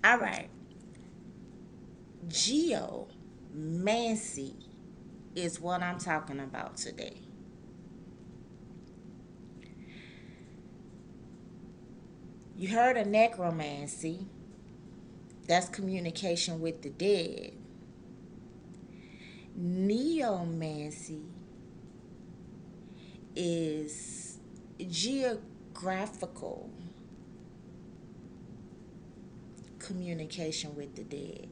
All right. Geomancy is what I'm talking about today. You heard of necromancy. That's communication with the dead. Neomancy is geographical communication with the dead.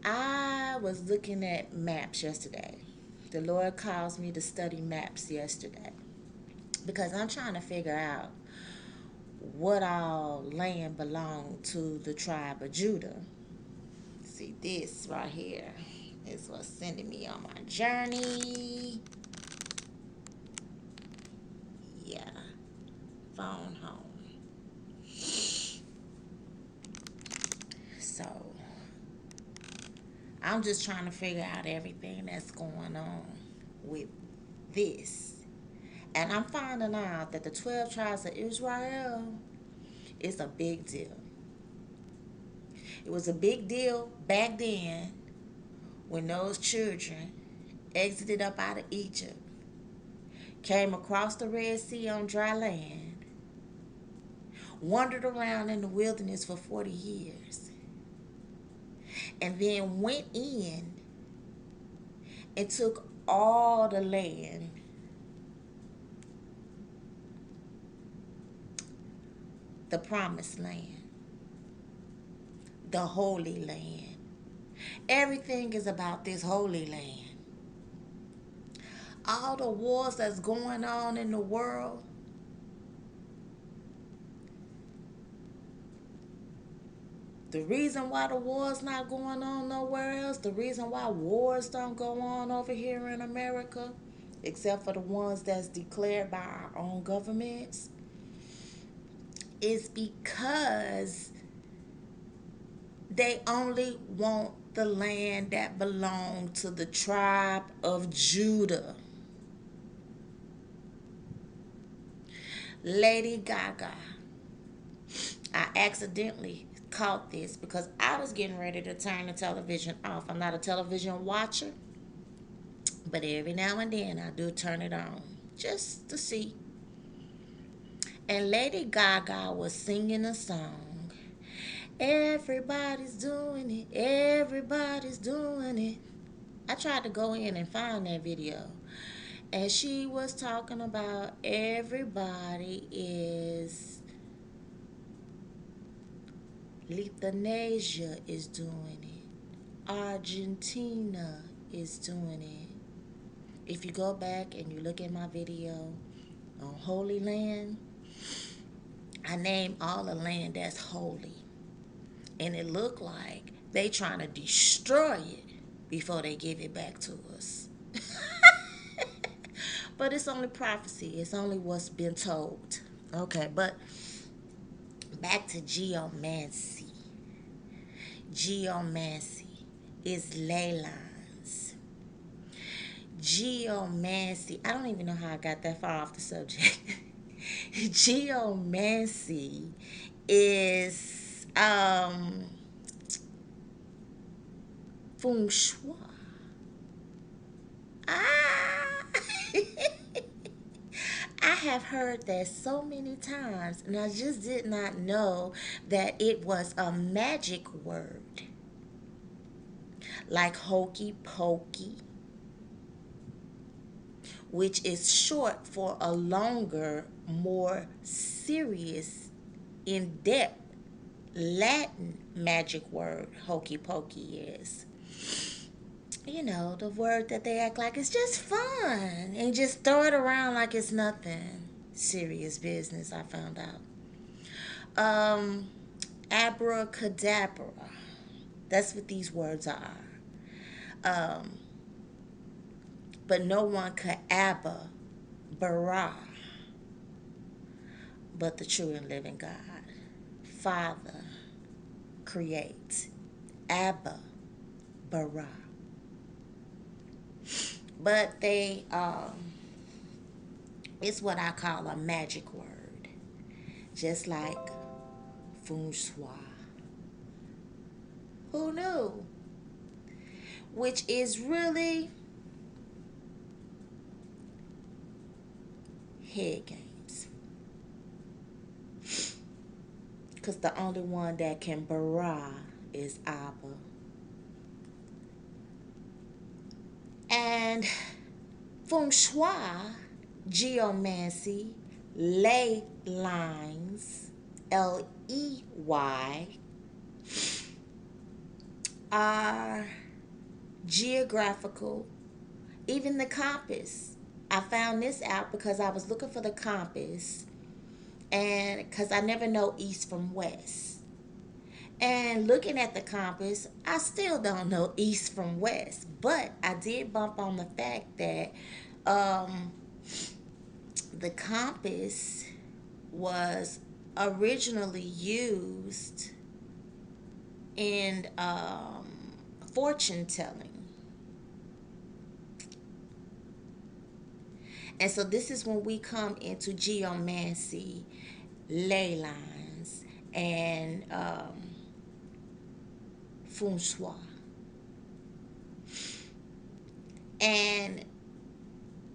I was looking at maps yesterday. The Lord caused me to study maps yesterday because I'm trying to figure out what all land belonged to the tribe of Judah. See, this right here is what's sending me on my journey. Yeah, phone home. So I'm just trying to figure out everything that's going on with this. And I'm finding out that the 12 tribes of Israel is a big deal. It was a big deal back then when those children exited up out of Egypt, came across the Red Sea on dry land, wandered around in the wilderness for 40 years, and then went in and took all the land, the promised land, the holy land. Everything is about this holy land. All the wars that's going on in the world, the reason why the war's not going on nowhere else, the reason why wars don't go on over here in America, except for the ones that's declared by our own governments, is because they only want the land that belonged to the tribe of Judah. Lady Gaga, I accidentally caught this because I was getting ready to turn the television off. I'm not a television watcher, but every now and then I do turn it on just to see. And Lady Gaga was singing a song. Everybody's doing it. Everybody's doing it. I tried to go in and find that video. And she was talking about everybody is, Lithuania is doing it. Argentina is doing it. If you go back and you look at my video on Holy Land, I named all the land that's holy. And it looked like they trying to destroy it before they give it back to us. But it's only prophecy. It's only what's been told. Okay, but back to geomancy. Geomancy is ley lines. Geomancy. I don't even know how I got that far off the subject. Geomancy is feng shui. Ah! I have heard that so many times, and I just did not know that it was a magic word like hokey pokey, which is short for a longer, more serious, in depth Latin magic word hokey pokey is. You know, the word that they act like it's just fun and just throw it around like it's nothing. Serious business, I found out. Abracadabra. That's what these words are. Um, but no one could Abba bara but the true and living God. Father, create. Abba bara. But it's what I call a magic word. Just like feng shui. Who knew? Which is really head games. Because the only one that can bara is Abba. And feng shui, geomancy, ley lines, Ley, are geographical. Even the compass. I found this out because I was looking for the compass, and because I never know east from west. And looking at the compass, I still don't know east from west. But I did bump on the fact that um, the compass was originally used in fortune telling. And so this is when we come into geomancy, ley lines, and feng shui. And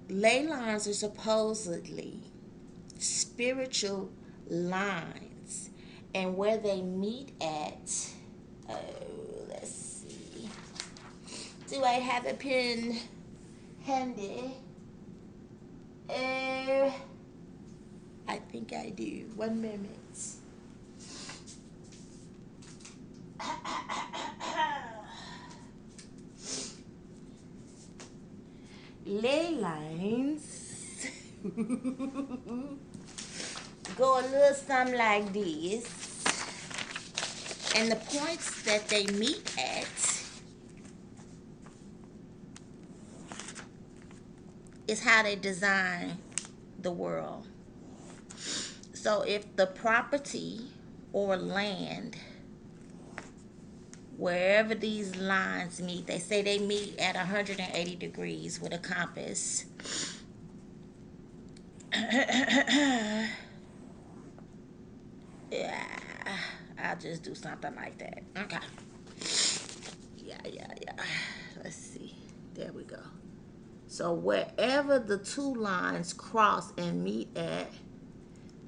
ley lines are supposedly spiritual lines, and where they meet at, oh, let's see, do I have a pen handy? I think I do. 1 minute. Ley lines go a little something like this, and the points that they meet at is how they design the world. So if the property or land, wherever these lines meet, they say they meet at 180 degrees with a compass. Yeah, I'll just do something like that. Okay. Yeah. Let's see. There we go. So wherever the two lines cross and meet at,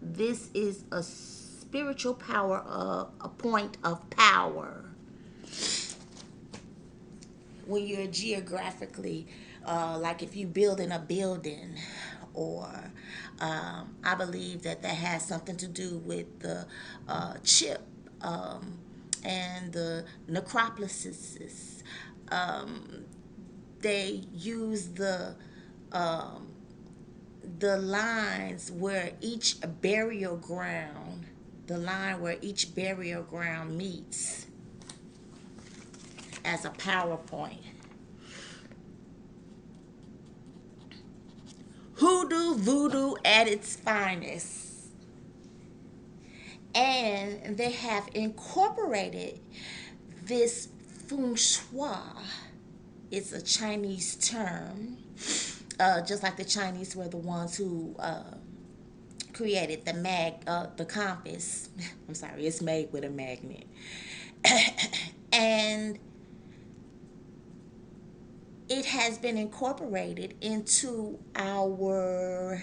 this is a spiritual power of a point of power. When you're geographically, like if you building a building, or I believe that has something to do with the chip, and the necropolises. They use the lines where each burial ground, the line where each burial ground meets, as a PowerPoint. Hoodoo voodoo at its finest. And they have incorporated this feng shui. It's a Chinese term, just like the Chinese were the ones who created the compass. I'm sorry, it's made with a magnet. And it has been incorporated into our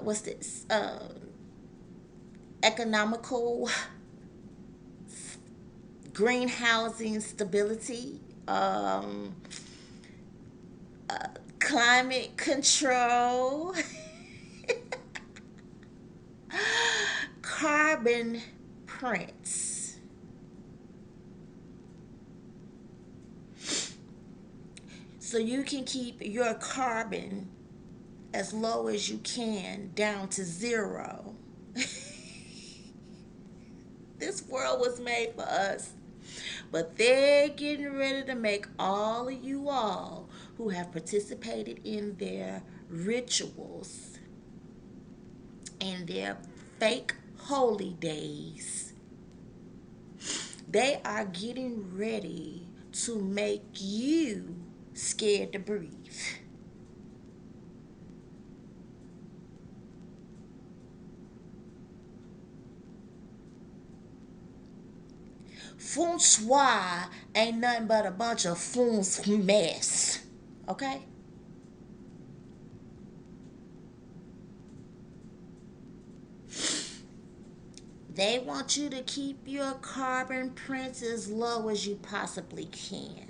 what's this, economical greenhousing stability, climate control, carbon prints. So you can keep your carbon as low as you can, down to zero. This world was made for us. But they're getting ready to make all of you all who have participated in their rituals and their fake holy days, they are getting ready to make you scared to breathe. Feng Shui ain't nothing but a bunch of fool's mess. Okay? They want you to keep your carbon prints as low as you possibly can.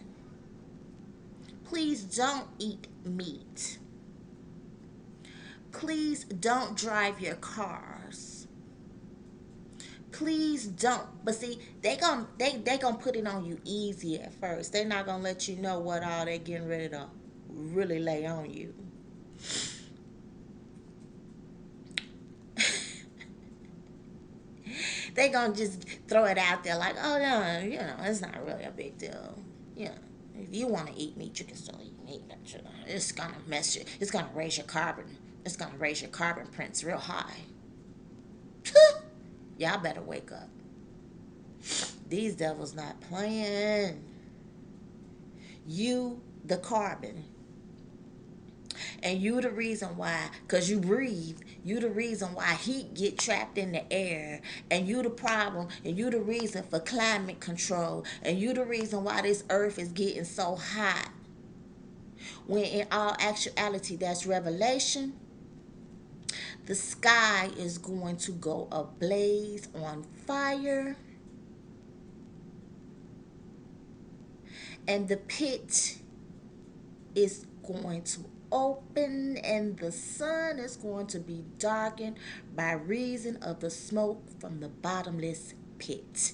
Please don't eat meat. Please don't drive your cars. Please don't. But see, they gonna put it on you easy at first. They're not gonna let you know what all they getting ready to really lay on you. They gonna just throw it out there like, oh no, it's not really a big deal. You know, if you want to eat meat, you can still eat meat. It's gonna mess you. It's gonna raise your carbon. It's gonna raise your carbon prints real high. Y'all better wake up. These devils not playing. You, the carbon. And you the reason why, because you breathe, you the reason why heat get trapped in the air. And you the problem, and you the reason for climate control. And you the reason why this earth is getting so hot. When in all actuality, that's revelation. The sky is going to go ablaze on fire. And the pit is going to open, and the sun is going to be darkened by reason of the smoke from the bottomless pit.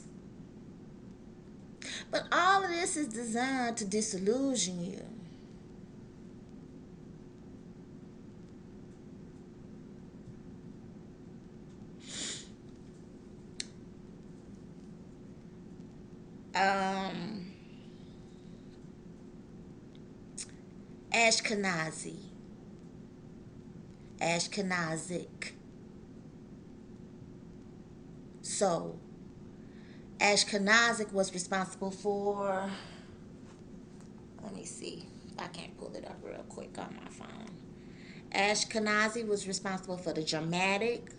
But all of this is designed to disillusion you. Um, Ashkenazi, Ashkenazic. So, Ashkenazic was responsible for, let me see, I can't pull it up real quick on my phone. Ashkenazi was responsible for the Germanic,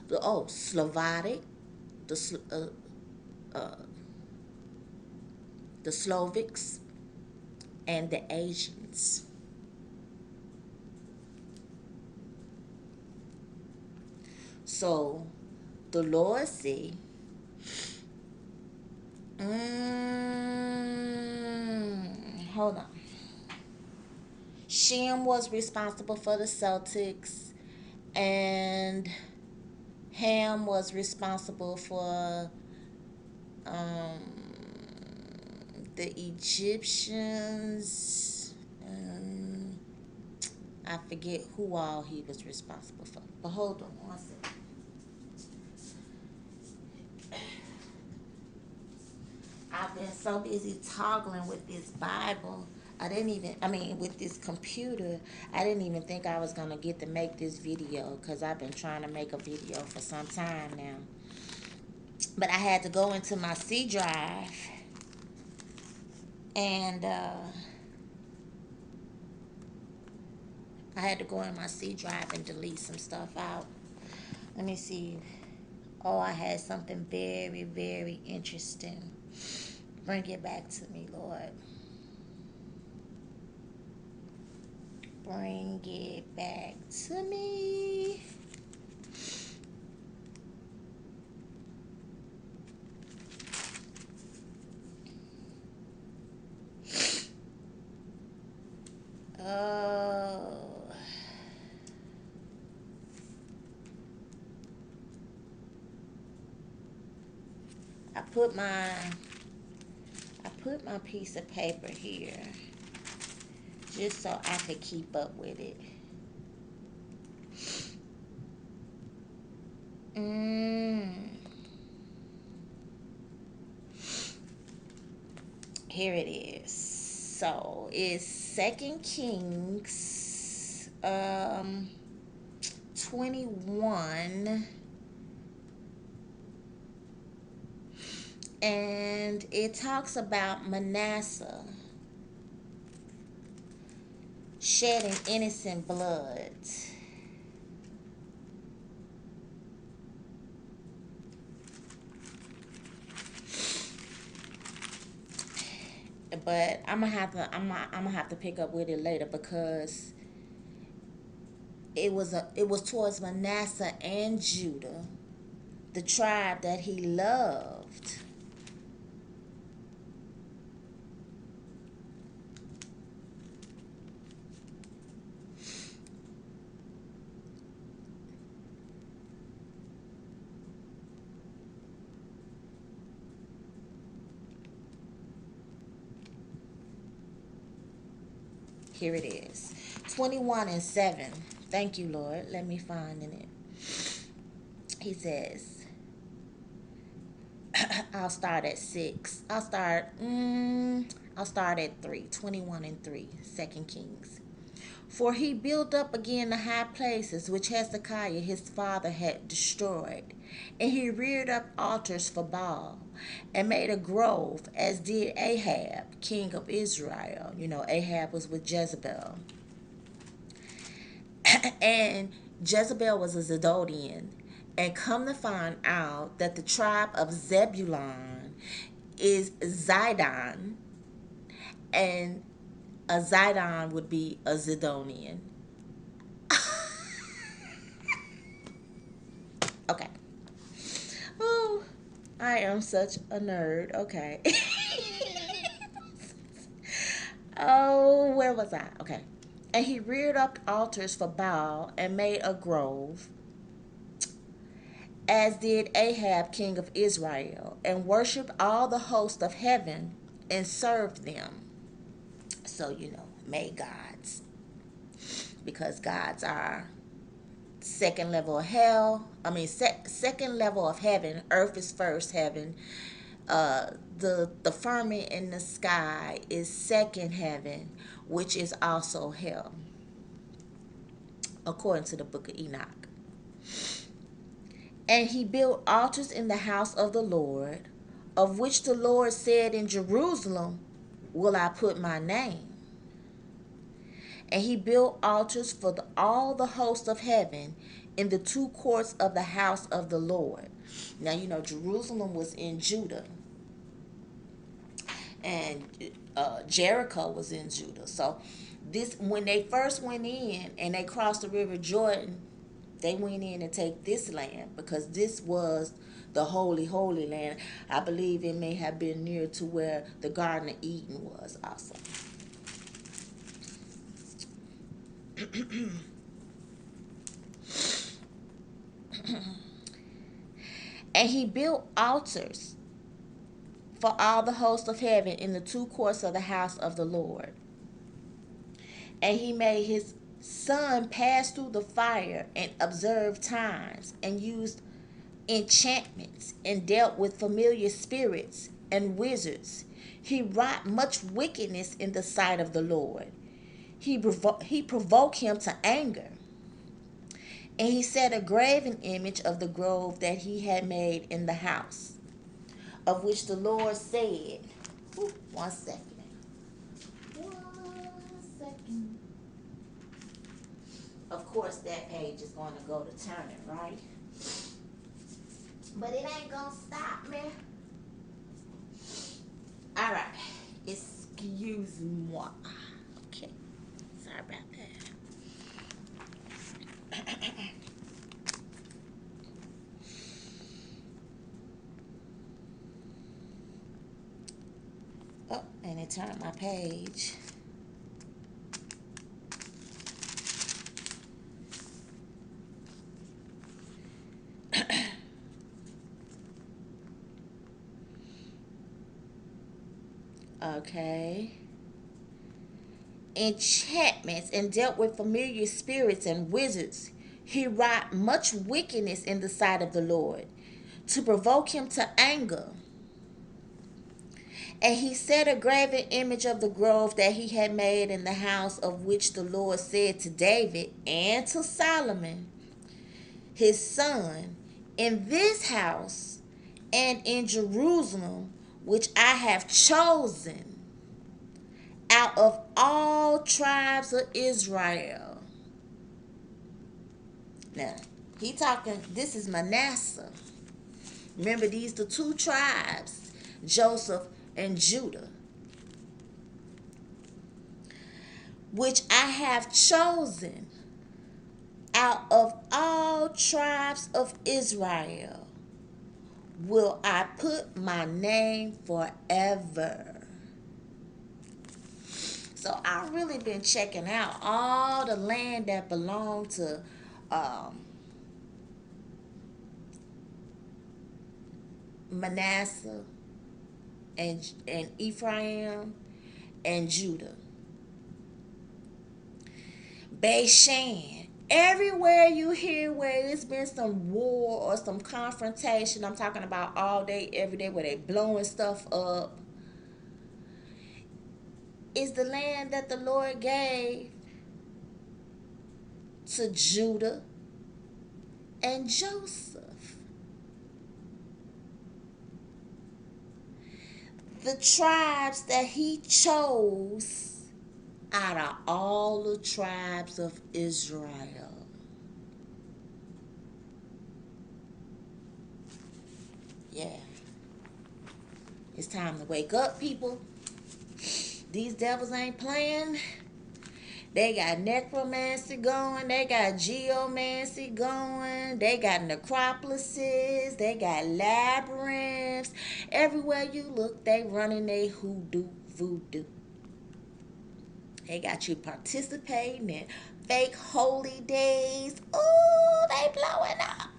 the Slavic, the the Slovics, and the Asians. So the Lord said, hold on. Shem was responsible for the Celtics, and Ham was responsible for the Egyptians. I forget who all he was responsible for. But hold on one second. I've been so busy toggling with this Bible. With this computer, I didn't even think I was going to get to make this video because I've been trying to make a video for some time now. But I had to go into my C drive and I had to go in my C drive and delete some stuff out. Let me see. Oh, I had something very, very interesting. Bring it back to me, Lord. Bring it back to me. Oh. I put my piece of paper here just so I could keep up with it. Here it is. So it's 2 Kings 21, and it talks about Manasseh shedding innocent blood. but I'm gonna have to pick up with it later because it was towards Manasseh and Judah, the tribe that he loved. Here it is. 21 and 7. Thank you, Lord. Let me find in it. He says, I'll start at 6. I'll start at 3. 21 and 3. 2 Kings. For he built up again the high places which Hezekiah his father had destroyed. And he reared up altars for Baal, and made a grove, as did Ahab, king of Israel. You know, Ahab was with Jezebel. And Jezebel was a Zidonian. And come to find out that the tribe of Zebulun is Zidon, and a Zidon would be a Zidonian. Okay. Oh, I am such a nerd. Okay. Oh, where was I? Okay. And he reared up altars for Baal and made a grove, as did Ahab, king of Israel, and worshipped all the host of heaven and served them. So, you know, made gods. Because gods are second level of hell. I mean, second level of heaven. Earth is first heaven. The firmament in the sky is second heaven, which is also hell, according to the book of Enoch. And he built altars in the house of the Lord, of which the Lord said, in Jerusalem will I put my name. And he built altars for all the host of heaven in the two courts of the house of the Lord. Now, you know, Jerusalem was in Judah, and Jericho was in Judah. So this, when they first went in and they crossed the river Jordan, they went in and take this land because this was the holy land. I believe it may have been near to where the Garden of Eden was also. And he built altars for all the hosts of heaven in the two courts of the house of the Lord. And he made his son pass through the fire and observed times, and used enchantments, and dealt with familiar spirits and wizards. He wrought much wickedness in the sight of the Lord. He provoked him to anger. And he set a graven image of the grove that he had made in the house, of which the Lord said, one second. Of course, that page is going to go to turning, right? But it ain't going to stop me. All right. Excuse moi. Okay. Sorry about that. Oh, and it turned my page. Okay. Enchantments, and dealt with familiar spirits and wizards. He wrought much wickedness in the sight of the Lord, to provoke him to anger. And he set a graven image of the grove that he had made in the house, of which the Lord said to David and to Solomon his son, in this house and in Jerusalem, which I have chosen out of all tribes of Israel. Now, he talking, this is Manasseh. Remember, these the two tribes, Joseph and Judah. which I have chosen out of all tribes of Israel, will I put my name forever. So I've really been checking out all the land that belonged to Manasseh and Ephraim and Judah. Bashan. Everywhere you hear where there's been some war or some confrontation, I'm talking about all day, every day, where they blowing stuff up, is the land that the Lord gave to Judah and Joseph. The tribes that he chose out of all the tribes of Israel. Yeah. It's time to wake up, people. These devils ain't playing. They got necromancy going. They got geomancy going. They got necropolises. They got labyrinths. Everywhere you look, they running they hoodoo voodoo. They got you participating in fake holy days. Ooh, they blowing up.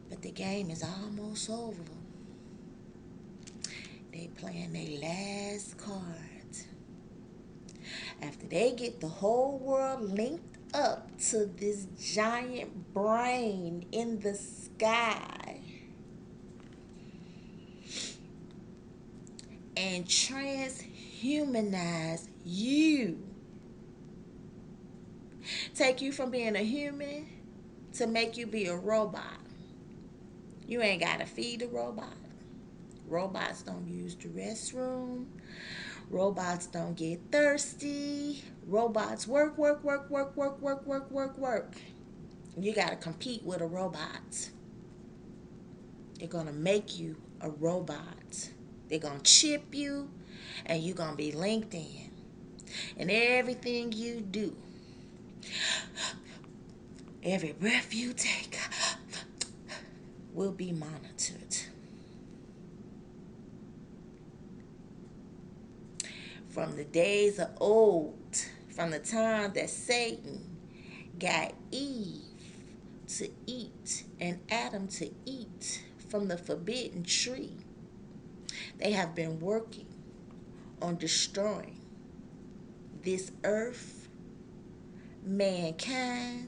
But the game is almost over. They playing their last card. After they get the whole world linked up to this giant brain in the sky and transhumanize you, take you from being a human to make you be a robot. You ain't gotta feed a robot. Robots don't use the restroom. Robots don't get thirsty. Robots work, work, work, work, work, work, work, work, work. You gotta compete with a robot. They're gonna make you a robot. They're gonna chip you, and you're gonna be linked in. And everything you do, every breath you take, will be monitored. From the days of old, from the time that Satan got Eve to eat and Adam to eat from the forbidden tree, they have been working on destroying this earth, mankind,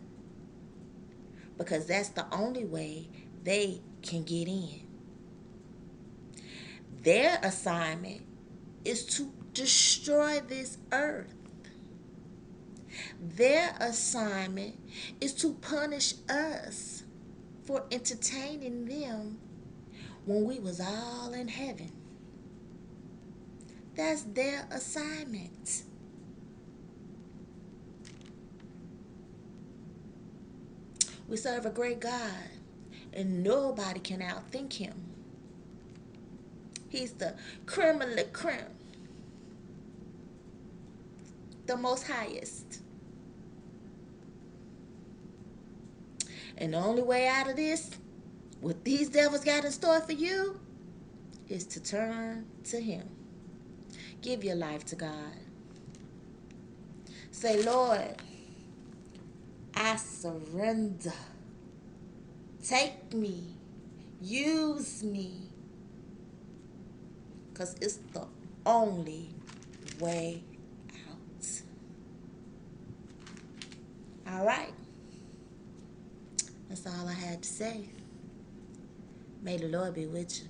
because that's the only way they can get in. Their assignment is to destroy this earth. Their assignment is to punish us for entertaining them when we was all in heaven. That's their assignment. We serve a great God, and nobody can outthink him. He's the creme de la creme, the most highest. And the only way out of this, what these devils got in store for you, is to turn to him. Give your life to God. Say, Lord, I surrender. Take me. Use me. Because it's the only way out. All right. That's all I had to say. May the Lord be with you.